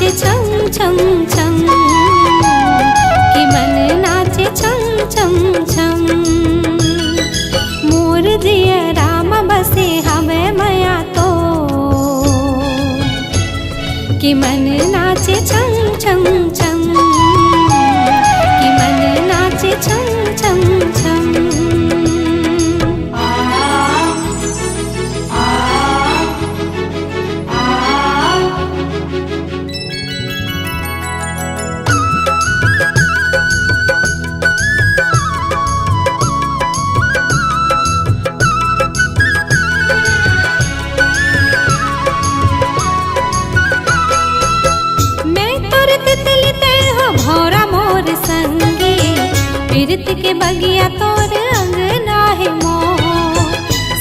नाचे छम छम छम, कि मन नाचे छम छम छम। मोर जिया राम बसे हवे मया तो, कि मन नाचे छम छम छम, कि मन नाचे छम छम छम। प्रीत के बगिया तोर अंगना है मोर,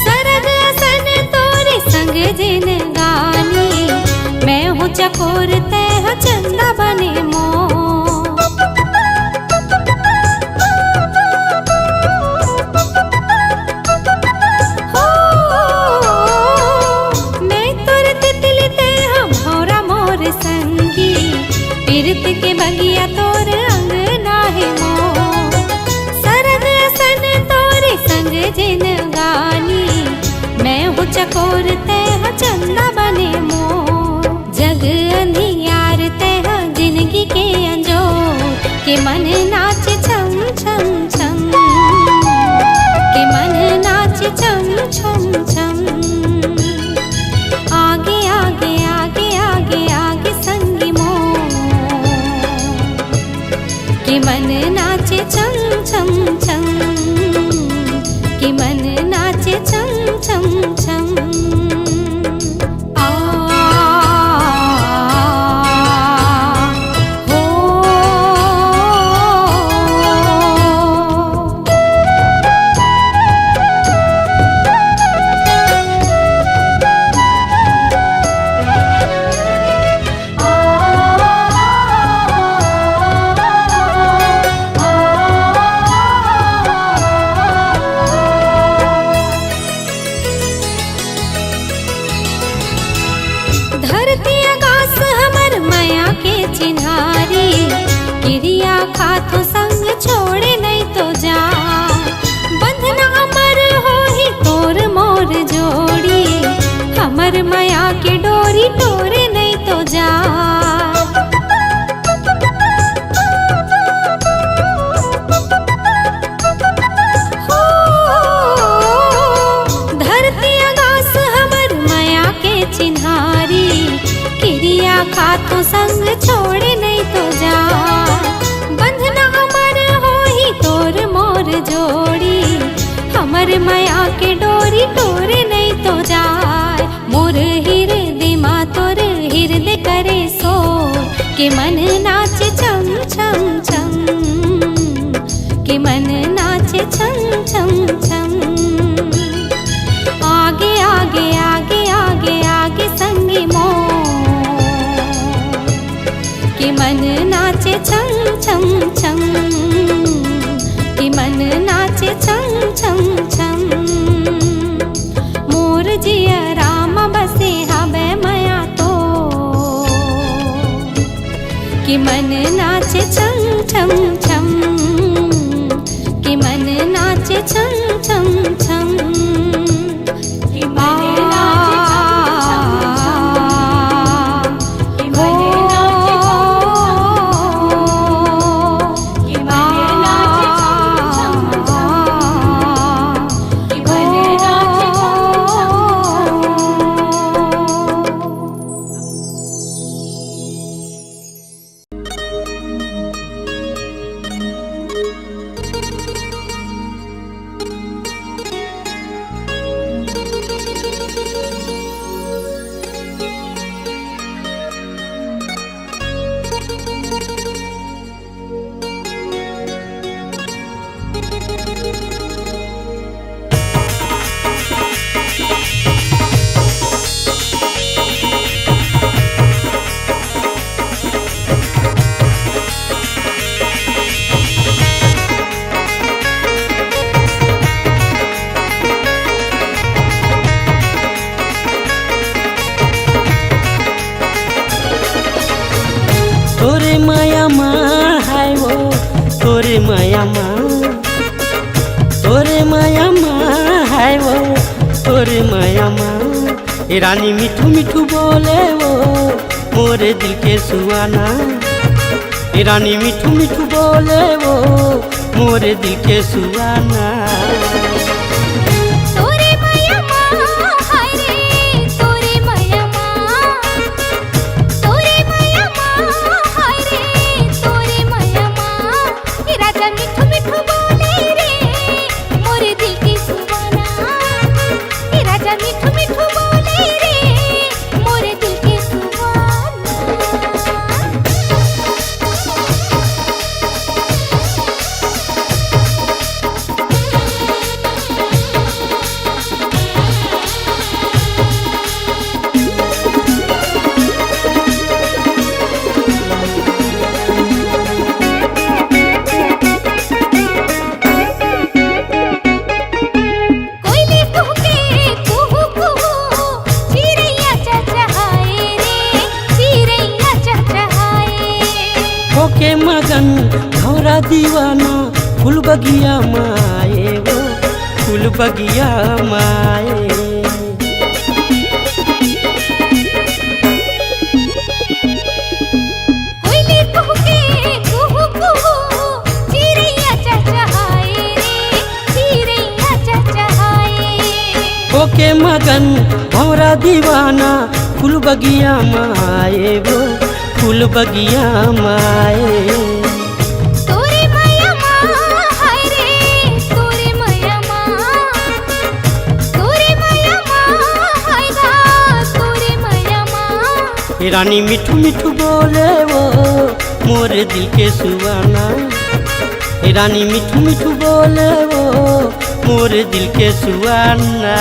सरग असन तोरे संग जिन गानी। मैं हूँ चकोर तह चंदा बने मोर, हो मैं तोर तितली तह भौरा मोर संगी। प्रीत के बगिया तोर अंगना है मोर, संग जिन गानी। मैं हूँ चकोर तह चंदा बने मोर, जग अंधियार तह जिंदगी के अंजोर। के मन नाचे छम छम छम, के मन नाचे छम छम छम। आगे आगे आगे आगे आगे संगी मोर, के मन नाचे छम छम छम, कि मन नाचे छम छम छम। क्रिया खातो संग छोड़े नहीं तो जा, बंधना अमर हो ही तोर मोर जोड़ी। हमर माया के डोरी तोरे नहीं तो जा, हो धरती आकाश हमर माया के चिन्हारी। क्रिया खातो संग छोड़े नहीं तो जा, बंधना अमर हो ही तोर मोर जोड़ी। हमर माया के डोरी तोरे नहीं तो जाए। मोर हृदय मा तोर हृदय करे सोर, के मन नाचे छम छम छम, के मन नाचे छम छम छम। आगे आगे आगे आगे आगे संगी मोर, कि मन नाचे छम छम छम, कि मन नाचे छम छम छम। मोर जिया राम बसे हवे मया तो, कि मन नाचे छम छम छम, तोरे माया माँ ए रानी मिठू मिठू बोले वो मोरे दिल के सुहाना ए रानी मिठू मिठू बोले वो मोरे दिल के सुहाना होके मगन भौरा दीवाना फूल बगिया माए वो फूल बगिया माए होके मगन भौरा दीवाना फूल बगिया माए वो फूल बगिया माए तोरे माया माँ हाय रे तोरे माया माँ तोरे माया माँ हाय गा तोरे माया माँ रानी मिठू मिठू बोले वो मोरे दिल के सुहाना रानी मिठू मिठू बोले वो मोरे दिल के सुहाना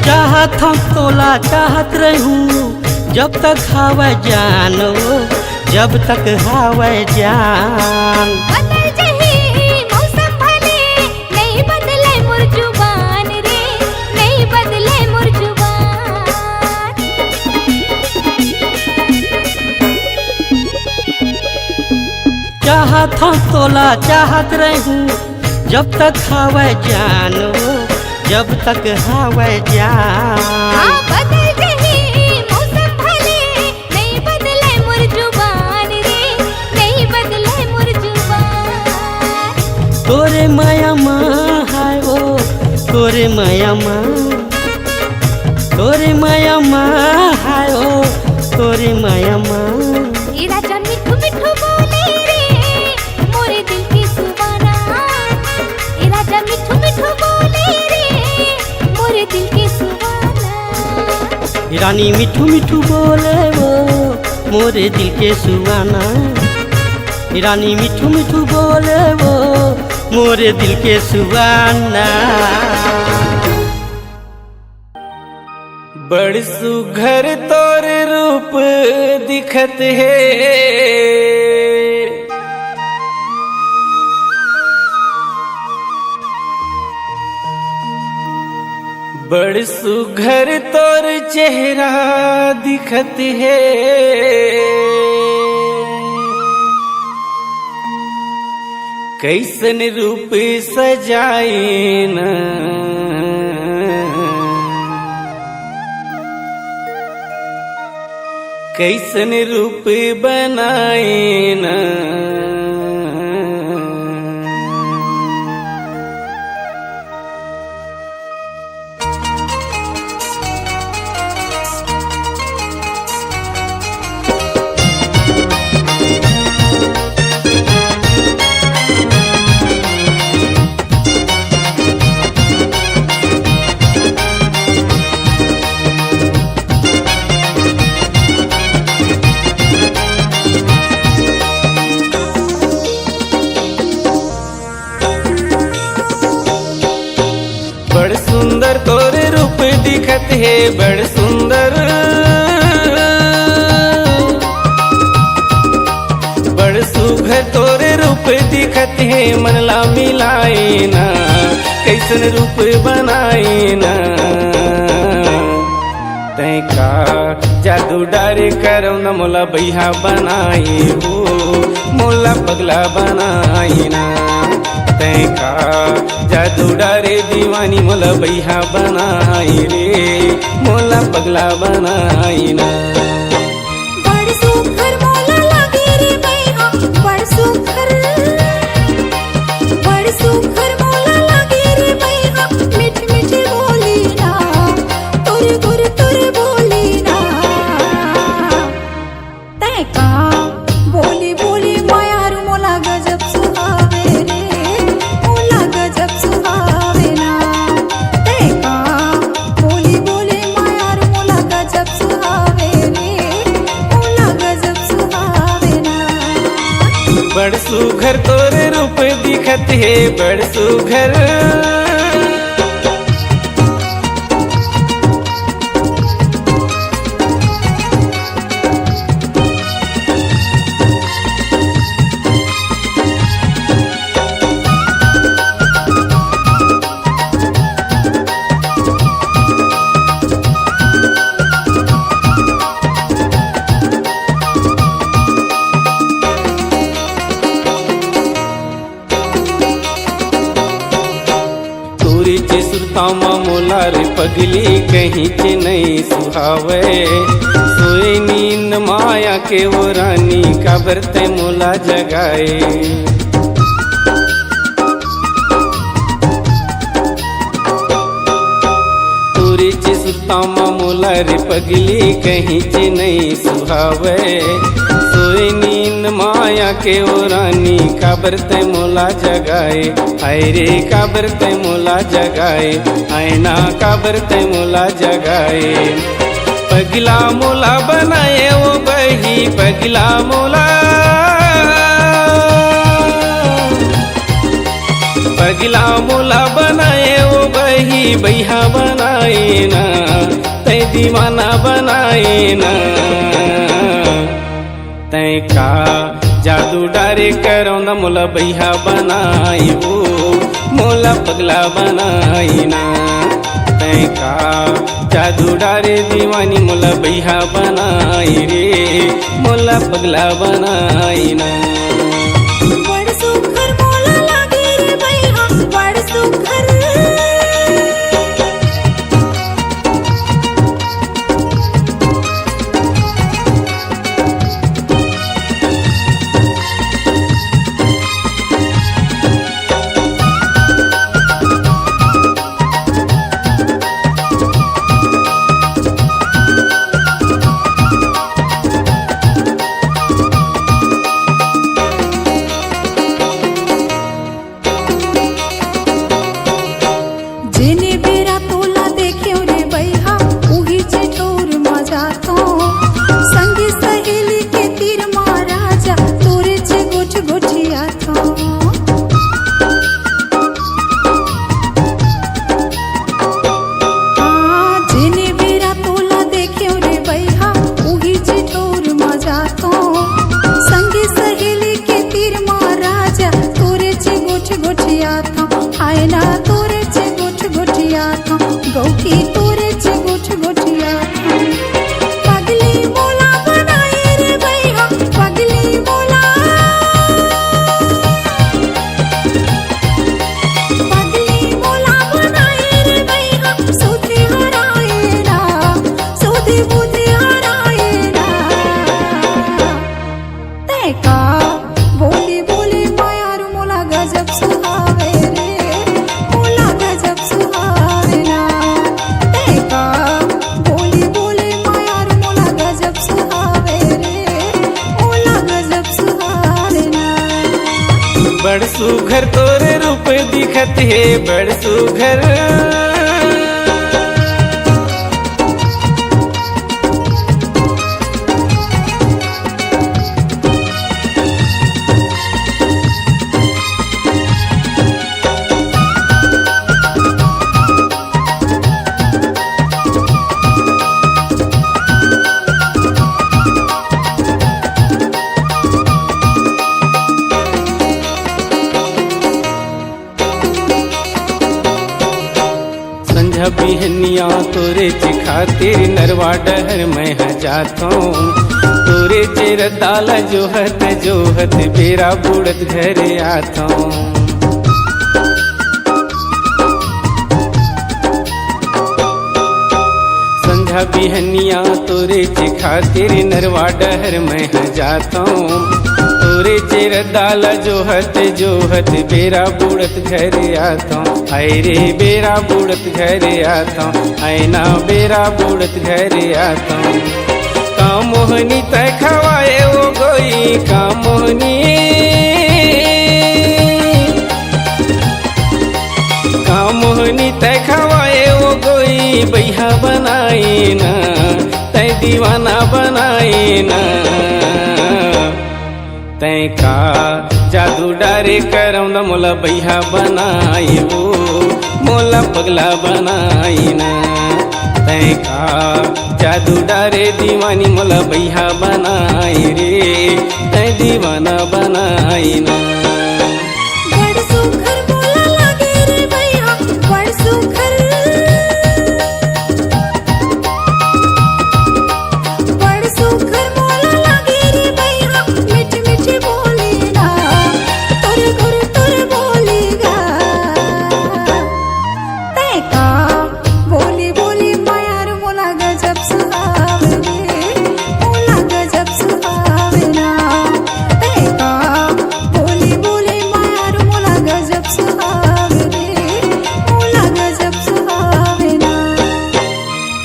चाहत हम तोला चाहत रहूं जब तक हवा जानो जब तक हवा जान बदल जही मौसम भले नहीं बदले मोर जुबान रे नहीं बदले मोर जुबान चाहत हम तोला चाहत रहूं जब तक हवा जानो जब तक हवा जान बदल जही मौसम भले नहीं बदले मोर जुबान रे नहीं बदले मोर जुबान तोरे माया माँ हाय वो तोरे माया माँ तोरे माया माँ हाय वो तोरे माया माँ राजा मिठू मिठू बोले रे मोरे दिल की सुहाना राजा मिठू मिठू बोले मोरे दिल के सुहाना रानी मिठू मिठू बोले वो मोरे दिल के सुहाना रानी मिठू मिठू बोले वो मोरे दिल के सुहाना बड़ सुघर तोर रूप दिखत है बड़ सुघर तोर चेहरा दिखत है कैसन रूप सजाए न कैसन रूप बनाए न बड़ सुंदर तोरे रूप दिखत है बड़ सुंदर मनला मिलाए ना कैसन रूप बनाए ना तय का जादू डारे करो न मोला बैहा बनाए हो मोला पगला बनाए ना तय का जादू डारे दीवानी मोला बैहा बनाए रे मोला पगला बनाए ना बड़ सुघर मोला लागे रे बैहा बड़ सुघर मोला लागे रे बैहा मीठ मीठ बोली ना तुर बोली ना तय का बोली बोली मायारू मोला गजब सुहावे रे मोला गजब सुहावे ना तय का बोली बोली मायारू मोला गजब सुहावे रे मोला गजब सुहावे ना बड़ सुघर तोरे रूप दिखत है बड़ सुघर तोरीचे सुरतामा मोला रे पगली कहीं चे नहीं सुहावे सोए नींद माया के वो रानी काबरते मोला जगाए तोरीचे सुरतामा मोला रे पगली कहीं चे नहीं सुहावे सोए नींद माया के ओ रानी काबरते मोला जगाए आय रे काबरते मोला जगाए आयना काबरते मोला जगाए पगला मोला बनाए वो बही पगला मोला पगला मोला बनाए वो बही बैहा बनाए ना तय दीवाना बनाए ना तय का जादू डारे करो न मोला बैहा बनाई वो मोला पगला बनाई ना तय का जादू डारे दीवानी मोला बैहा बनाई रे मोला पगला बनाई ना बड़ सुघर मोला लागे रे बैहा बड़ सुघर जेने बेरा तोला देख्यो रे बैहा उही चिठोर मजा तो संगी सहेली के तीर मारा जा तोरे चे गोछ गोछिया तो जेने बेरा तोला देख्यो रे बैहा उही चिठोर मजा तो संगी सहेली के तीर मारा जा तोरे चे गोछ गोछिया तो आय ना तोरे चे गोछ गोछिया तो गौकी तोरे चे गोछ गोछिया तो पगली मोला बनाए रे बैहा पगली मोला बनाए रे बैहा सुधे हराए ना सुधे बुधे हराए ना तय का बोली बोली मायारू मोला गजब सुहावे रे मोला गजब सुहावे ना तय का बोली बोली मायारू मोला गजब सुहावे रे मोला गजब सुहावे ना बड़ सुघर तोरे रूप दिखत है बड़ सुघर बिहनिया तोरे चे खातिर नरवा डहर मैं जाता हूँ। तोरे चेर दाल जोहत जोहत बेरा बुड़त घरे आता हूँ। संझा बिहनिया तोरे चे खातिर नरवा डहर मैं जाता हूँ। तोरे चेर दाल जोहत जोहत बेरा बुड़त घरे आता हूँ। आय रे बेरा बुड़त घरे आता हूँ, आयना बेरा बुड़त घरे आता हूँ। का मोहनी तय खवाए वो गोई का मोहनी, का मोहनी तय खवाए वो गोई बैहा बनाई ना, तय दीवाना बनाई ना। तय का जादू डारे करम न मोला बैहा बनाई वो मोला पगला बनाई ना। तय का जादू डारे दीवानी मोला बैहा बनाई रे, तय दीवाना बनाई ना। बड़ सुघर बोला लागे रे भैया बड़ सुघर, बड़ सुघर बोला लागे रे भैया मीठ मीठ बोली ना, तोर घर तोर बोलेगा। तय का बोली बोली मायार मोला गजब सुहावे रे, मोला गजब सुहावे ना। तय का बोली बोली मायार मोला गजब सुहावे रे, मोला गजब सुहावे ना।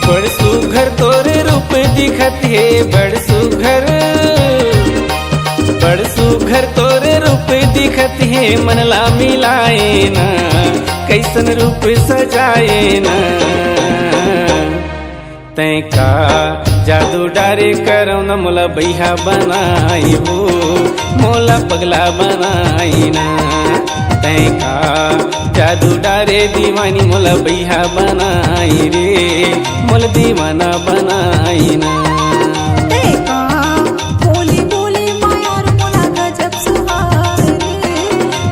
बड़ सुघर तोरे रूप दिखत हे बड़ सुघर, बड़ सुघर तोरे रूप दिखत हे मनला मिलाए ना, कैसन रूप सजाए ना। तय का जादू डारे करौ न मोला बैहा बनाई वो मोला पगला बनाई ना। तय का जादू डारे दीवानी मोला बैहा बनाई रे, मोला दीवाना बनाई ना। तय का बोली बोली मायार मोला गजब सुहावे रे,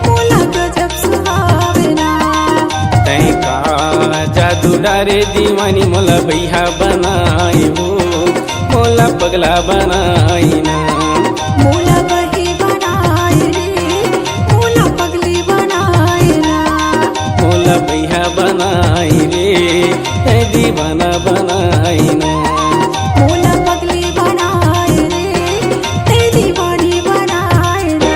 मोला गजब सुहावे ना। तय का जादू डारे दीवानी मोला बैहा बनाई वो मोला पगला बनाई ना। मोला बही बनाए रे, मोला पगली बनाए ना। मोला बैहा बनाई रे, तय दीवाना बनाई ना। मोला पगली बनाए रे, ते दीवानी बनाए ना।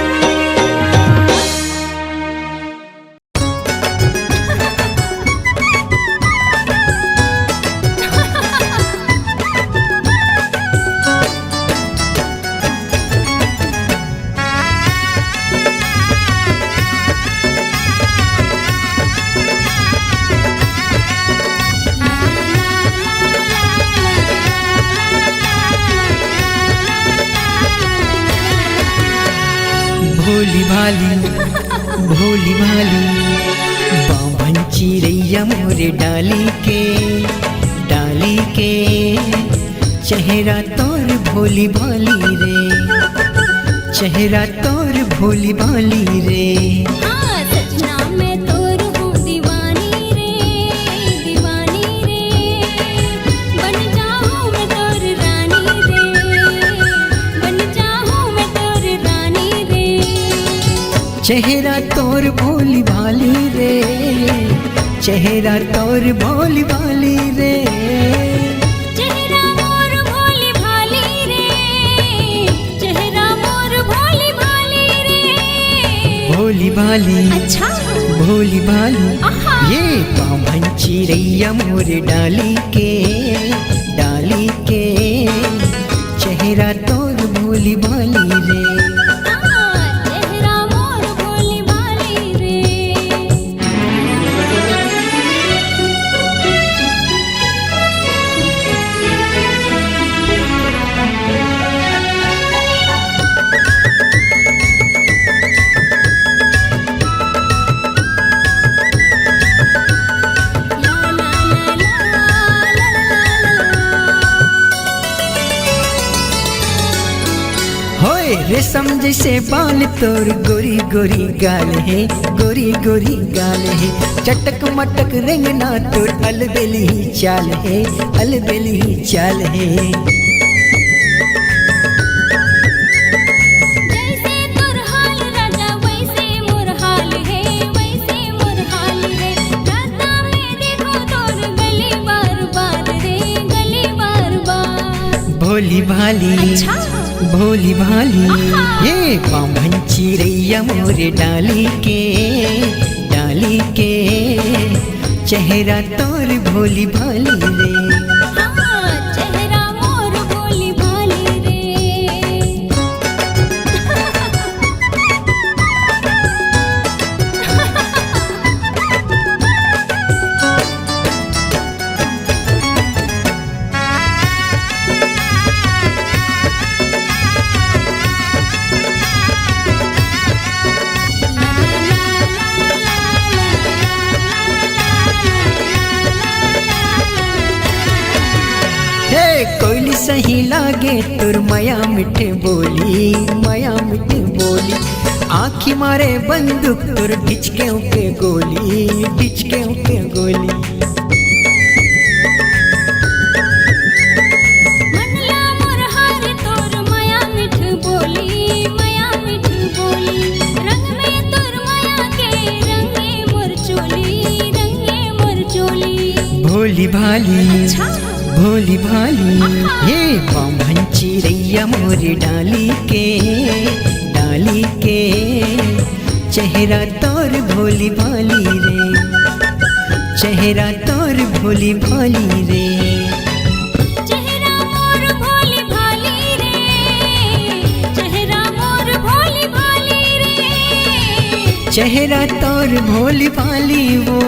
भोली भाली बाभन चिड़ैया मोरे डाली के चेहरा तोर भोली भाली रे, चेहरा तोर भोली भाली रे। हाँ सजना मैं तोर हूँ दीवानी रे, दीवानी रे। बन जाऊँ मैं तोर रानी रे, बन जाऊँ मैं तोर रानी रे। चेहरा तोर भोली भाली रे, चेहरा तोर भोली भाली रे। चेहरा मोर भोली भाली रे, चेहरा मोर भोली भाली रे। भोली भाली अच्छा भोली भाली आहा। ये बाभन चिड़ैया मोरे डाली के चेहरा तोर भोली भाली रे। चेहरा मोर भोली भाली रे। रेशम जैसे बाल तोर गोरी गोरी गाल है, गोरी गोरी गाल है। चटक मटक रेंगना तो अलबेली चाल है, अलबेली चाल है। जैसे तुर हाल राजा वैसे मोर हाल है, वैसे मोर हाल है। राता में देखो तोर गली बार बार रे, गली बार बार। भोली भाली अच्छा। भोली भाली आहा। ये बामन चिड़ैया मोरे डाली के, डाली के चेहरा तोर भोली भाली रे। हाँ, चेहरा मोर भोली भाली रे। हे कोयली सही लागे तुर माया मिठे बोली, माया मिठे बोली। आँखी मारे बंदूक तुर ढिचके के गोली, ढिचके के गोली। मनला मोर हार तोर माया मिठ बोली, माया मिठ बोली। रंग में तोर माया के रंगे मोर चोली, रंगे मोर चोली। भोली भाली अच्छा। भोली भाली ये बामन चिड़ैया मोरे डाली के, डाली के चेहरा तोर भोली भाली रे, चेहरा तोर भोली भाली रे। चेहरा मोर भोली भाली रे, चेहरा मोर भोली भाली रे। चेहरा तोर भोली भाली वो,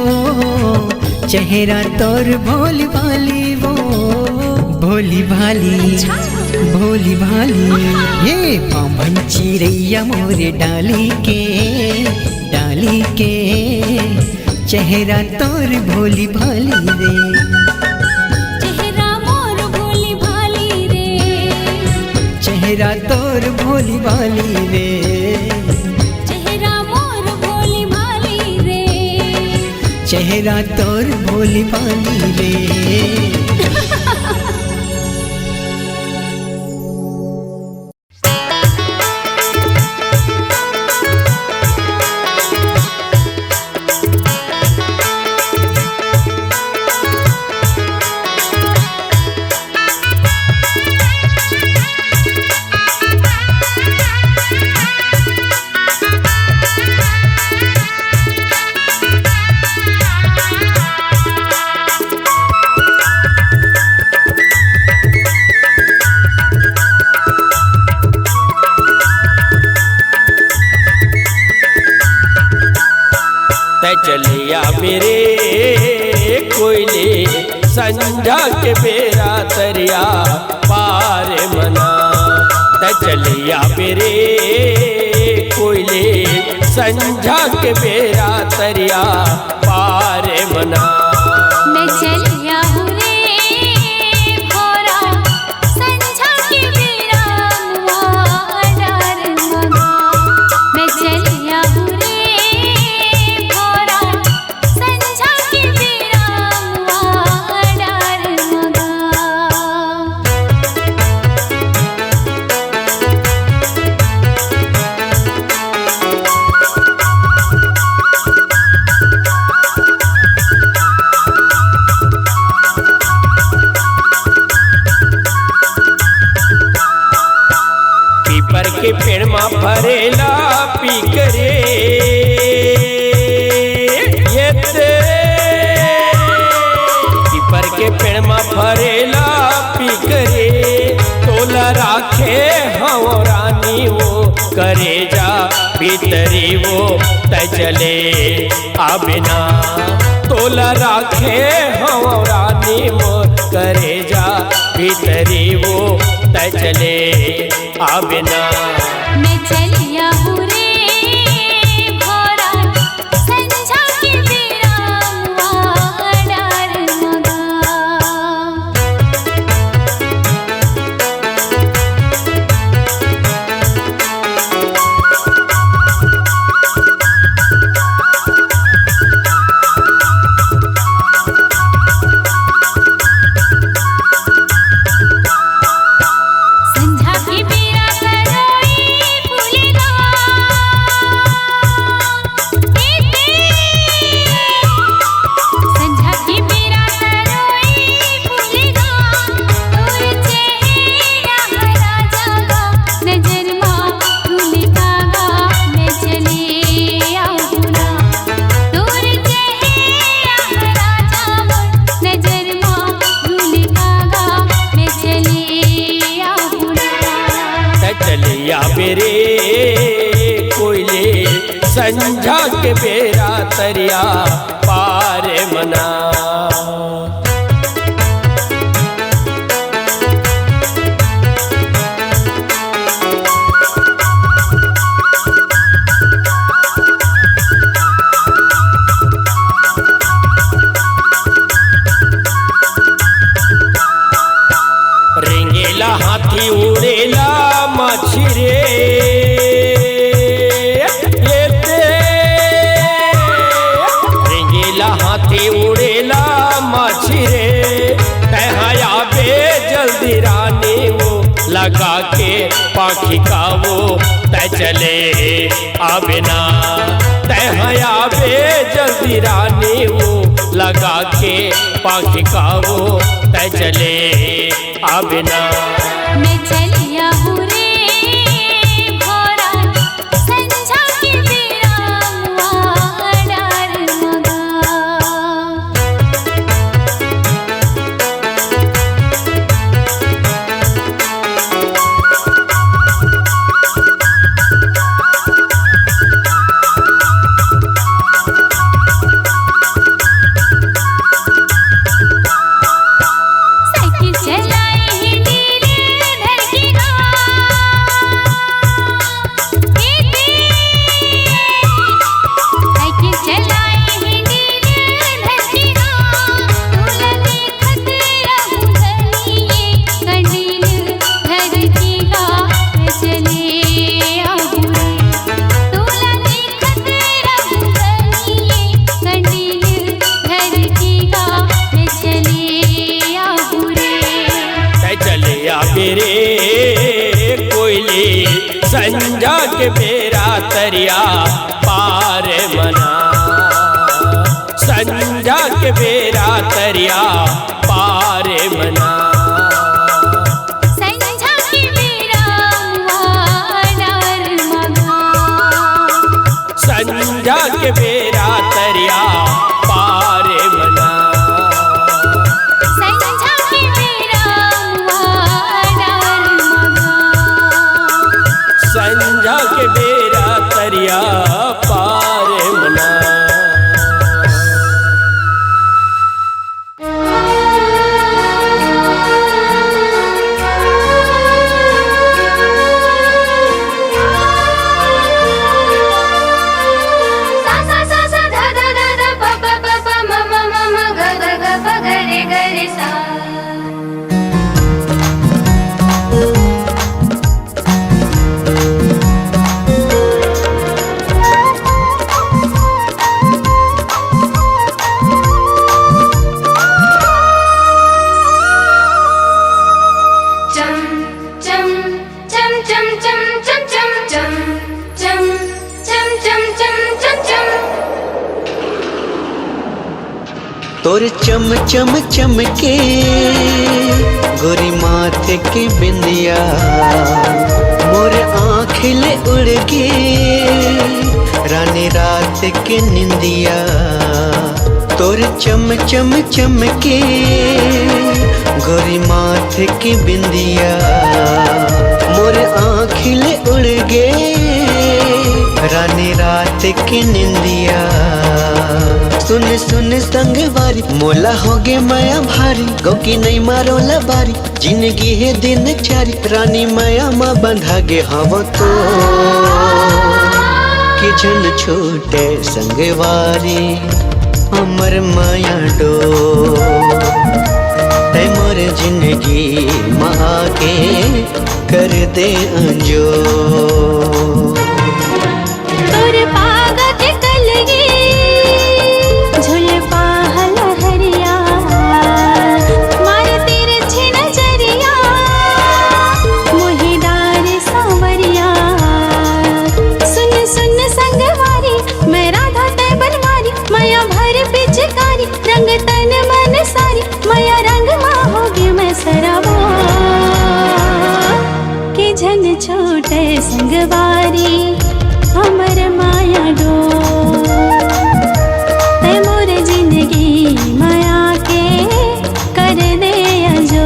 चेहरा तोर भोली भाली वो। भोली भाली भोली भाली ये बामन चिड़ैया मोरे डाली के, डाली के चेहरा तोर भोली भाली रे। चेहरा मोर भोली भाली रे, चेहरा तोर भोली भाली रे। चेहरा मोर भोली भाली रे। चेहरा तोर भोली भाली रे। चलिया मेरे कोयले संझा के बेरा तरिया पार मना। चलिया मेरे कोयले संझा के बेरा तरिया पार मना। मैं चलिया हूँ रे भोरा संझा के बेरा मुआ डार मगा। मैं चलिया हूँ रे भोरा संझा के बेरा मुआ डार मगा। पीपर के पेड़ में फरेला पी करे ये ते। पीपर के पेड़ में फरेला पी करे तोला राखे हव रानी वो करे जा भीतरी वो तजले आबिना। तोला राखे हव रानी वो करे जा भीतरी वो तजले आबिना। मैं चलिया हूँ रे भोरा संझा के बेरा मुआ डार मगा। बेरे कोयले संझा के बेरा तरिया पार मना। रेंगेला हाथी उड़ेला माछी रे रेंगेला हाथी उड़ेला माछी रे तहया बे जल्दी रानी वो लगा के पाखी का वो तय चले आबिना तहया बे जल्दी रानी वो लगा के पाखी का वो तय चले आबिना। मैं चलिया हूँ रे भोरा संझा के बेरा मुआ डार मगा। साइकिल चलाए हिंडीले धर की साइकिल चलाए हिंडीले धर की तोला देखत रहूं धनिए कंडील धर की चले आबू रे। तोला देखत रहूं धनिए कंडील धर की चले आबू रे। तय चले आबेरे कोयले संझा के बेरा तरिया पार मना। संझा के बेरा तरिया पार मना। संझा के बेरा मुआ डार मगा। संझा के बेरा तरिया पार मना। संझा के बेरा मुआ डार मगा। संझा के बेरा तरिया पार मना। सा सा सा सा धा धा धा धा प प प प म म म म ग ग ग प ग रे ग रे सा। चम चम चम चम चम चम चम चम चम चम चम चम चम चम। तोर चम चम चमके गोरी माथे के बिंदिया मोर आँखिले उड़ के रानी रात के निंदिया। तोर चम चम चमके गोरी माथे की बिंदिया मोर आँखिले उड़ गे रानी रात की निंदिया। सुन सुन संगवारी मोला होगे माया भारी गौकी नहीं मारो लबारी जिंदगी है दिन चारी रानी माया माँ बंधा गे हव तो कि झन छूटे संगवारी अमर माया डो ते मोर जिंदगी माँ के कर दे अंजो। तोर पागा के कलगी झुलपा हलहरिया मारे तेरे छे नजरिया मोहिदार सांवरिया। सुन सुन संगवारी मैं राधा तै बनवारी माया भर पिचकारी रंग तन मन सारी माया रंग माँ होगी मैं सराबो कि झन छोटे संगवारी हमर माया डो ते मोर जिंदगी माया के कर दे अजो।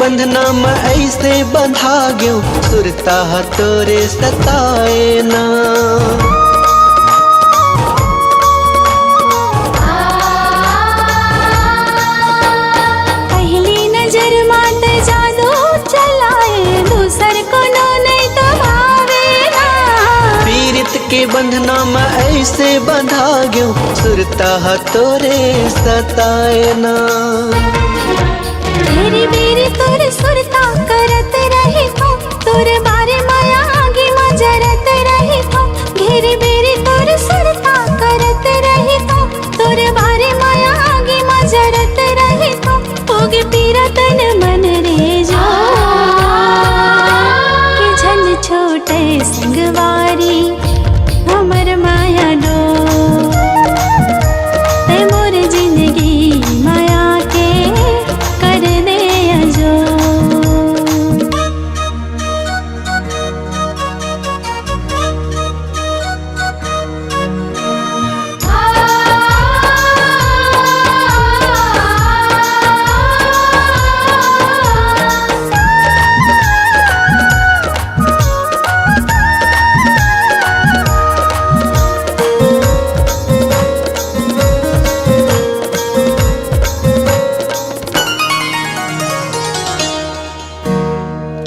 बंधना में ऐसे बंधा गयो सुरता तोरे सताए ना। पहली नजर मात जादू चलाए दूसर को नो नहीं तो भावे ना। पीरित के बंधना में ऐसे बंधा गयो सुरता तोरे सताए ना। बेरी बेरी तोर सुरता करत रही थो तोर बारे माया आगे मजरत रही थो। घेरी बेरी तोर सुरता करत रही थो तोर बारे माया आगे मजरत रही थो। होगे पीरा तन मन रे जो कि झन छोटे संगवारी हमर माया डो। ते मोर जिंदगी माया के कर दे अजो।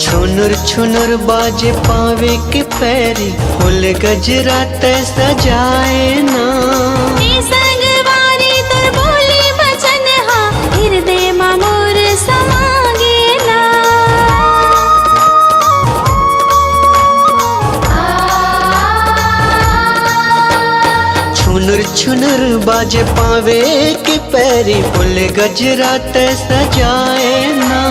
छुनुर छुनुर बाजे पावे के पैरी फुल गजरा ते सजाए ना। ए संगवारी तोर बोली वचन हा हृदय मा मोर समागे ना। छुनुर छुनुर बाजे पावे के पैरी फुल गजरा ते सजाए ना।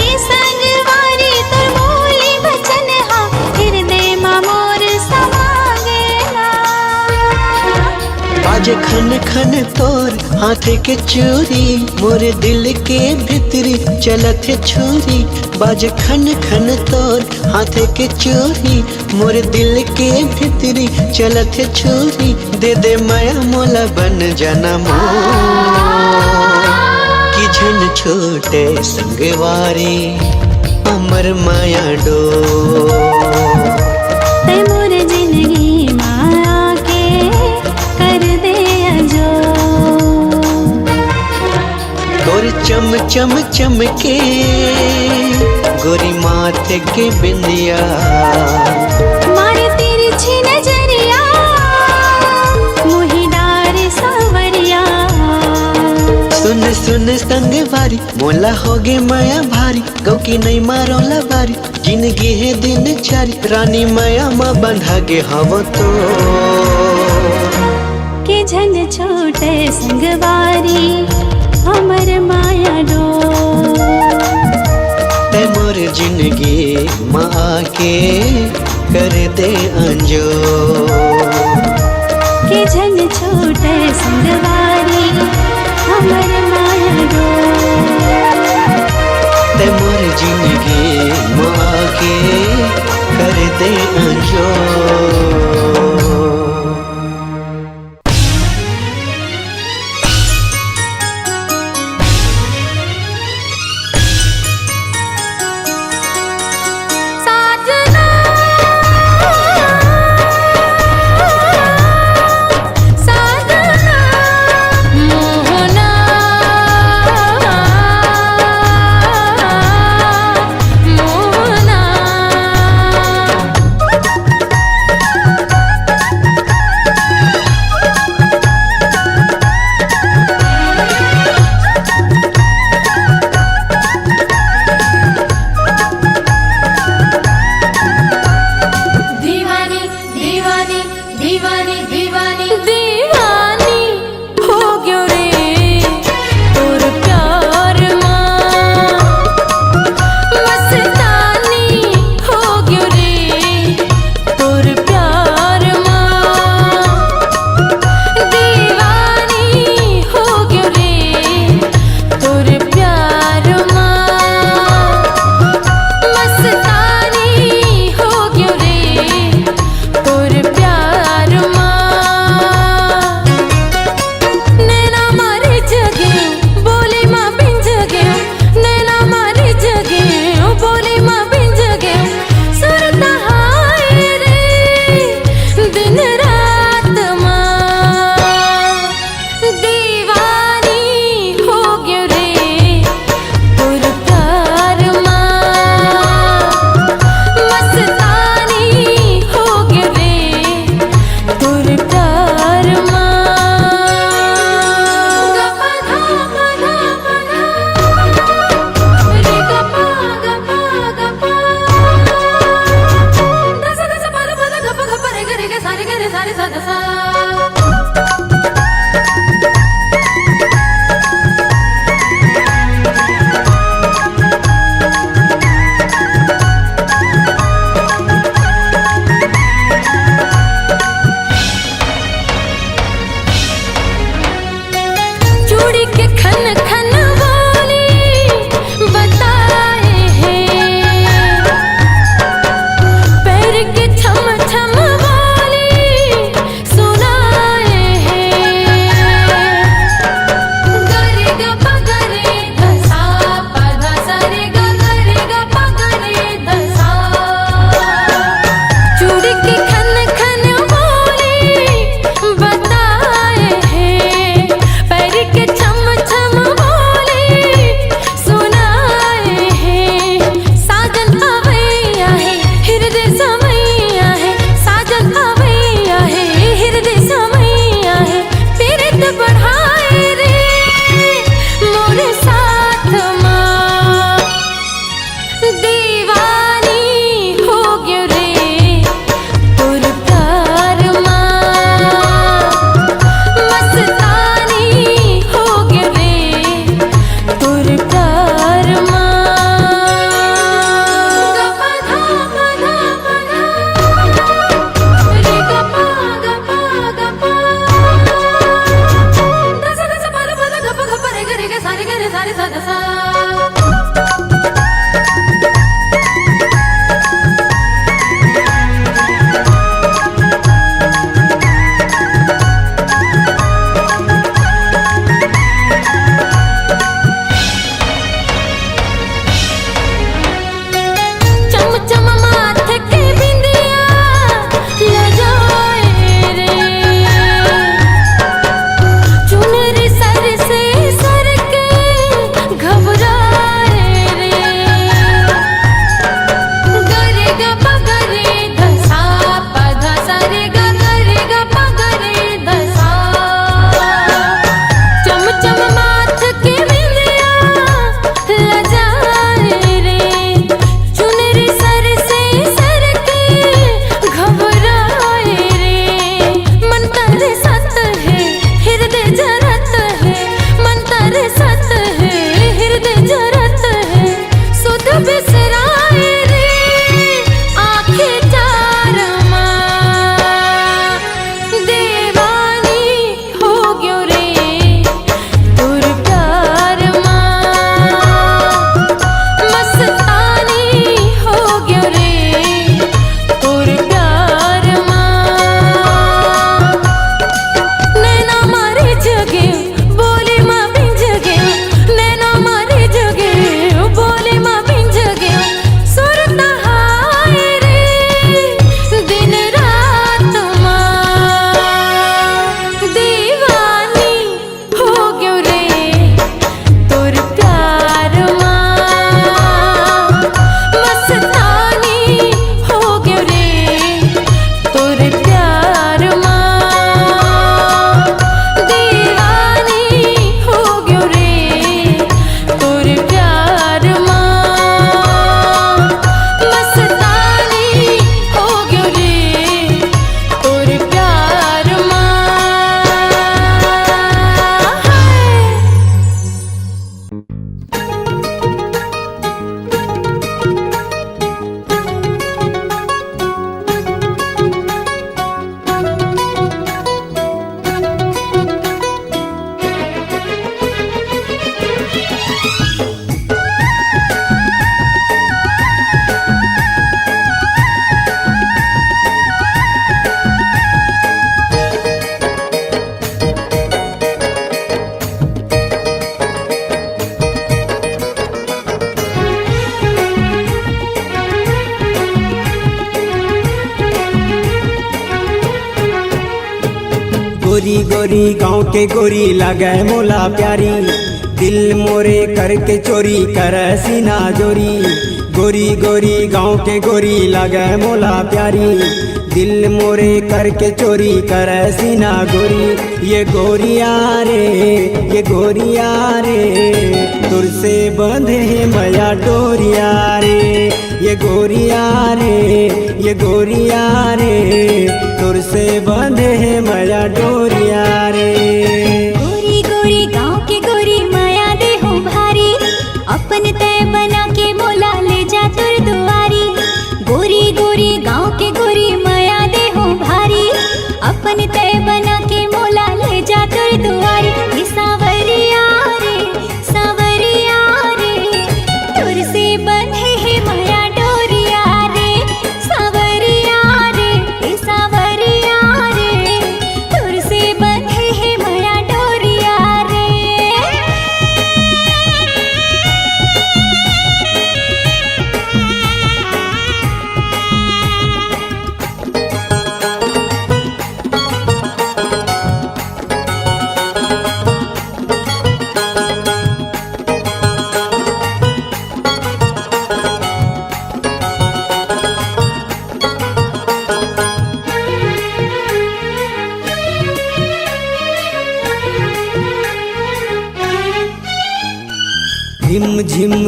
ए संगवारी तोर बोली वचन हा हृदय मा मोर समागे ना। बाजे खन खन तोर हाथ के चूरी मोरे दिल के भीतरी चलत छुरी। बाजे खन खन तोर हाथ के चूरी मोरे दिल के भीतरी चलत छुरी। दे दे माया मोला बन जाना मोर कि झन छोटे संगवारी अमर माया डो। ते मोर जिंदगी माया के कर दे अजो। तोर चम चम चमके गोरी माथे के बिंदिया। मारे तेरी छी नजरिया मोही डार सावरिया। सुन सुन संगवारी मोला होगे माया भारी गौ की नहीं मारोला बारी। जिंदगी है दिन चारी रानी माया माँ बंधा गे हव तो। के झन छोटे संगवारी हमर माया डो। ते मोर जिंदगी माँ के कर दे अंजो। के झन छोटे संगवारी हमर माया डो। ते मोर जिंदगी माँ के कर दे अंजो। साजना साजना मोहना मोहना। गोरी गोरी गाँव के गोरी लगे मोला प्यारी, दिल मोरे करके चोरी कर सीना जोरी। गोरी गोरी गाँव के गोरी लगे मोला प्यारी, दिल मोरे करके चोरी कर सीना गोरी। ये गोरिया रे, ये गोरिया रे, तुर से बंधे है मैया डोरिया रे। ये गोरिया रे, ये गोरिया रे, तुर से बंधे है मैया डोरिया रे। गोरी गोरी गाँव के गोरी माया दे हो भारी, अपन तय बना के मोला ले जा तुर दुआरी। गोरी गोरी गाँव के गोरी माया दे हो भारी, अपन तय बना के मोला ले जा तुर दुआरी। ये सावरिया रे, सावरिया रे, तुर से बंधे है माया डोरिया रे। सावरिया रे, ये सावरिया रे, तुर से बंधे है माया डोरिया रे।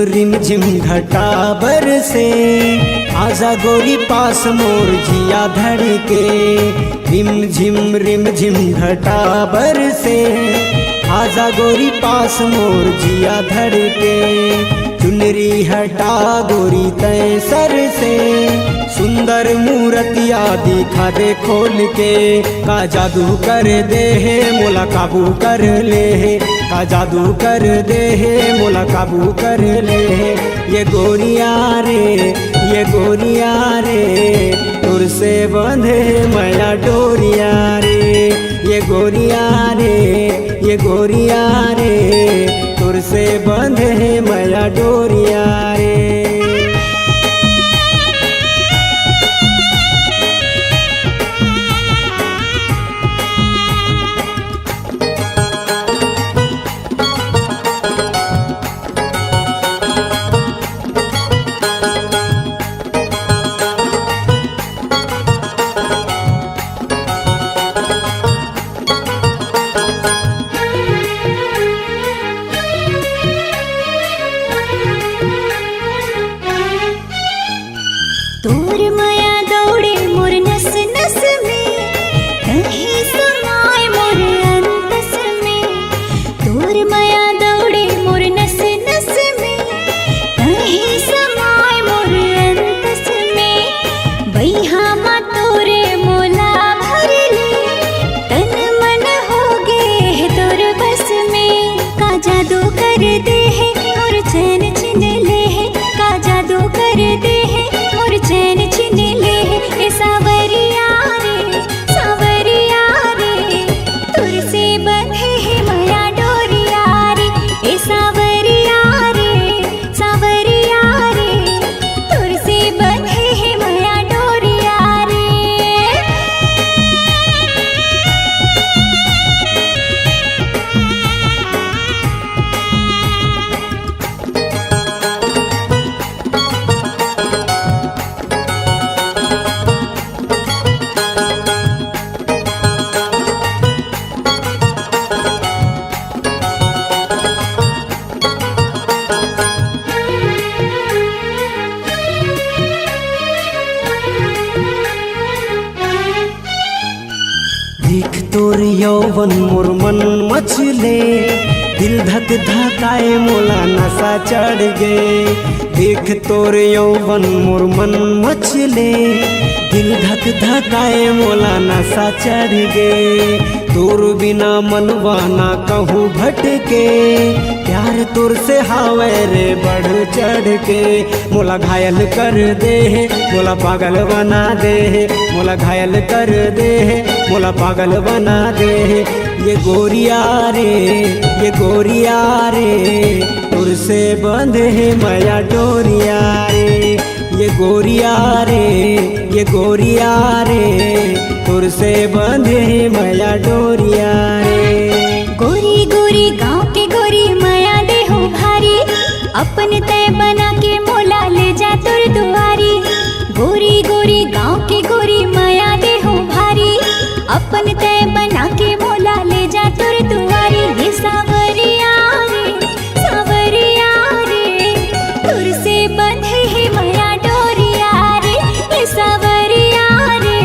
रिम झिम घटा बरसे, आजा गोरी पास मोर जिया धड़के। रिम झिम घटा बरसे, आजा गोरी पास मोर जिया धड़के। चुनरी हटा गोरी तय सर से, सुंदर मूर्तिया दिखा दे खोल के। का जादू कर दे है मोला काबू कर ले है, का जादू कर दे है मोला काबू कर ले है। ये गोरिया रे, ये गोरिया रे, तुर से बंधे मैया डोरिया रे। ये गोरिया रे, ये गोरिया रे, तुर से बंधे मैया डोरिया रे। तोर माया दौड़े मोर नस नस में, कहीं समाए मोर अंतस में। तोर माया दौड़े मोर नस नस में, कहीं समाए मोर अंतस में। बैहा मा तोरे मोला भर ले, तन मन हो गे है तोर बस में। का जादू कर दे है मोर चैन छिन ले है, का जादू कर दे है मोर चैन छिन ले है। ए सावरिया रे, सावरिया रे, तुर से बंधे है माया डोरिया रे। ए सावरिया रे, सावरिया रे, तुर से बंधे है माया डोरिया रे। देख तोर यौवन मोर मन मचले, दिल धक धकाए मोला नशा चढ़ गे। देख तोर यौवन मोर मन मचले, दिल धक धकाए मोला नशा चढ़ गे। तोर बिना मनवा ना कहूँ भटके, प्यार तोर से हावे रे बढ़ चढ़ के। मोला घायल कर दे है, मोला पागल बना दे है, मोला घायल कर दे है, मोला पागल बना दे है। ये गोरिया रे, ये गोरिया रे, तुर से बंधे है माया डोरिया रे। ये गोरिया रे, ये गोरिया रे, तुर से बंधे मैया डोरिया रे। गोरी गोरी गांव के गोरी माया देहो भारी, अपन तय बना के मोला ले जा तुर दुआरी। गोरी गोरी गांव के गोरी माया देहो भारी, अपन तय बना के मोला ले जा तुर दुआरी। ये सावरिया रे तुर से बंधे है माया डोरिया रे। ये सावरिया रे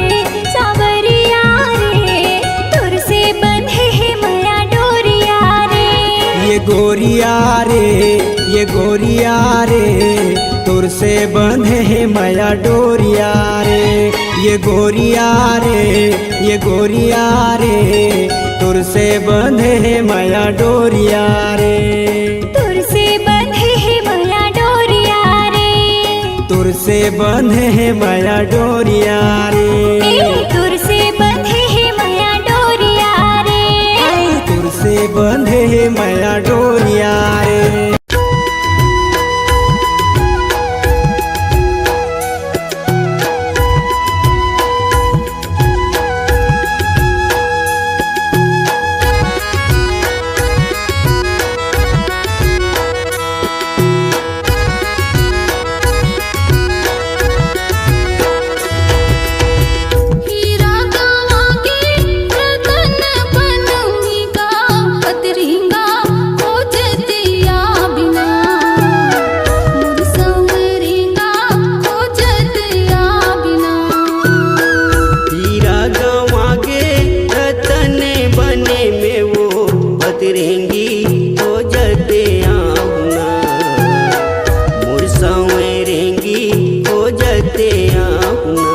तुर से बंधे है माया डोरिया रे। ये गोरिया रे तुर से बंधे है माया डोरिया रे। ये गोरिया रे तुर से बंधे है माया डोरिया रे। तुर से बंधे है माया डोरिया रे। तुर से बंधे है माया डोरिया रे। तुर से बंधे है माया डोरिया रे। तुर से बंधे है माया डोरिया रे। बतरेंगी हो जते आहुना मोर संवरेंगी हो जते आहुना।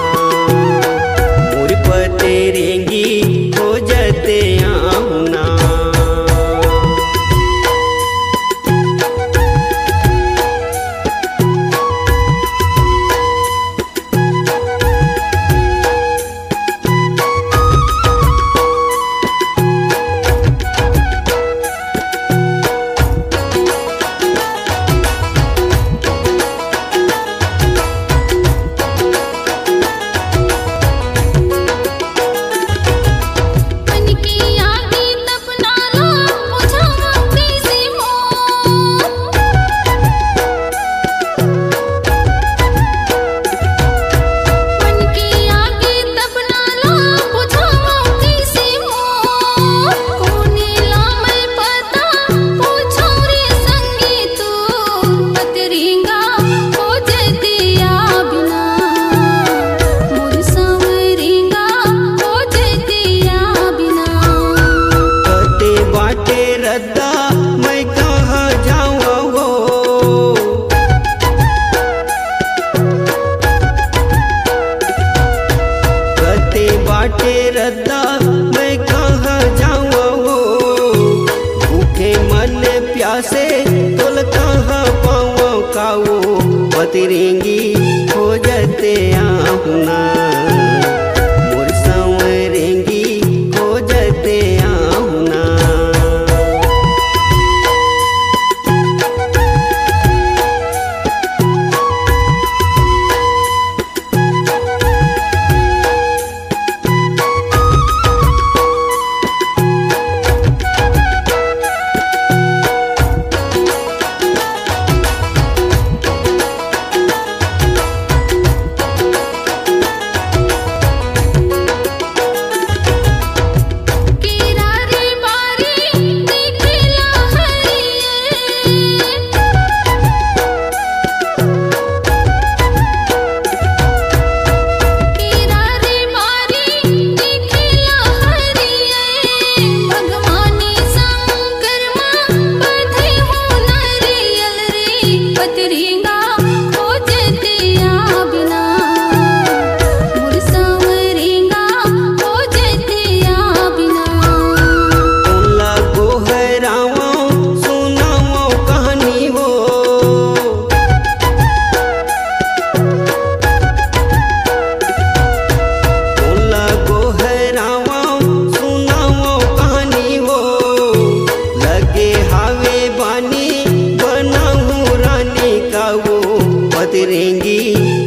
बतरेंगी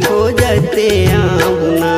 हो जते आहुना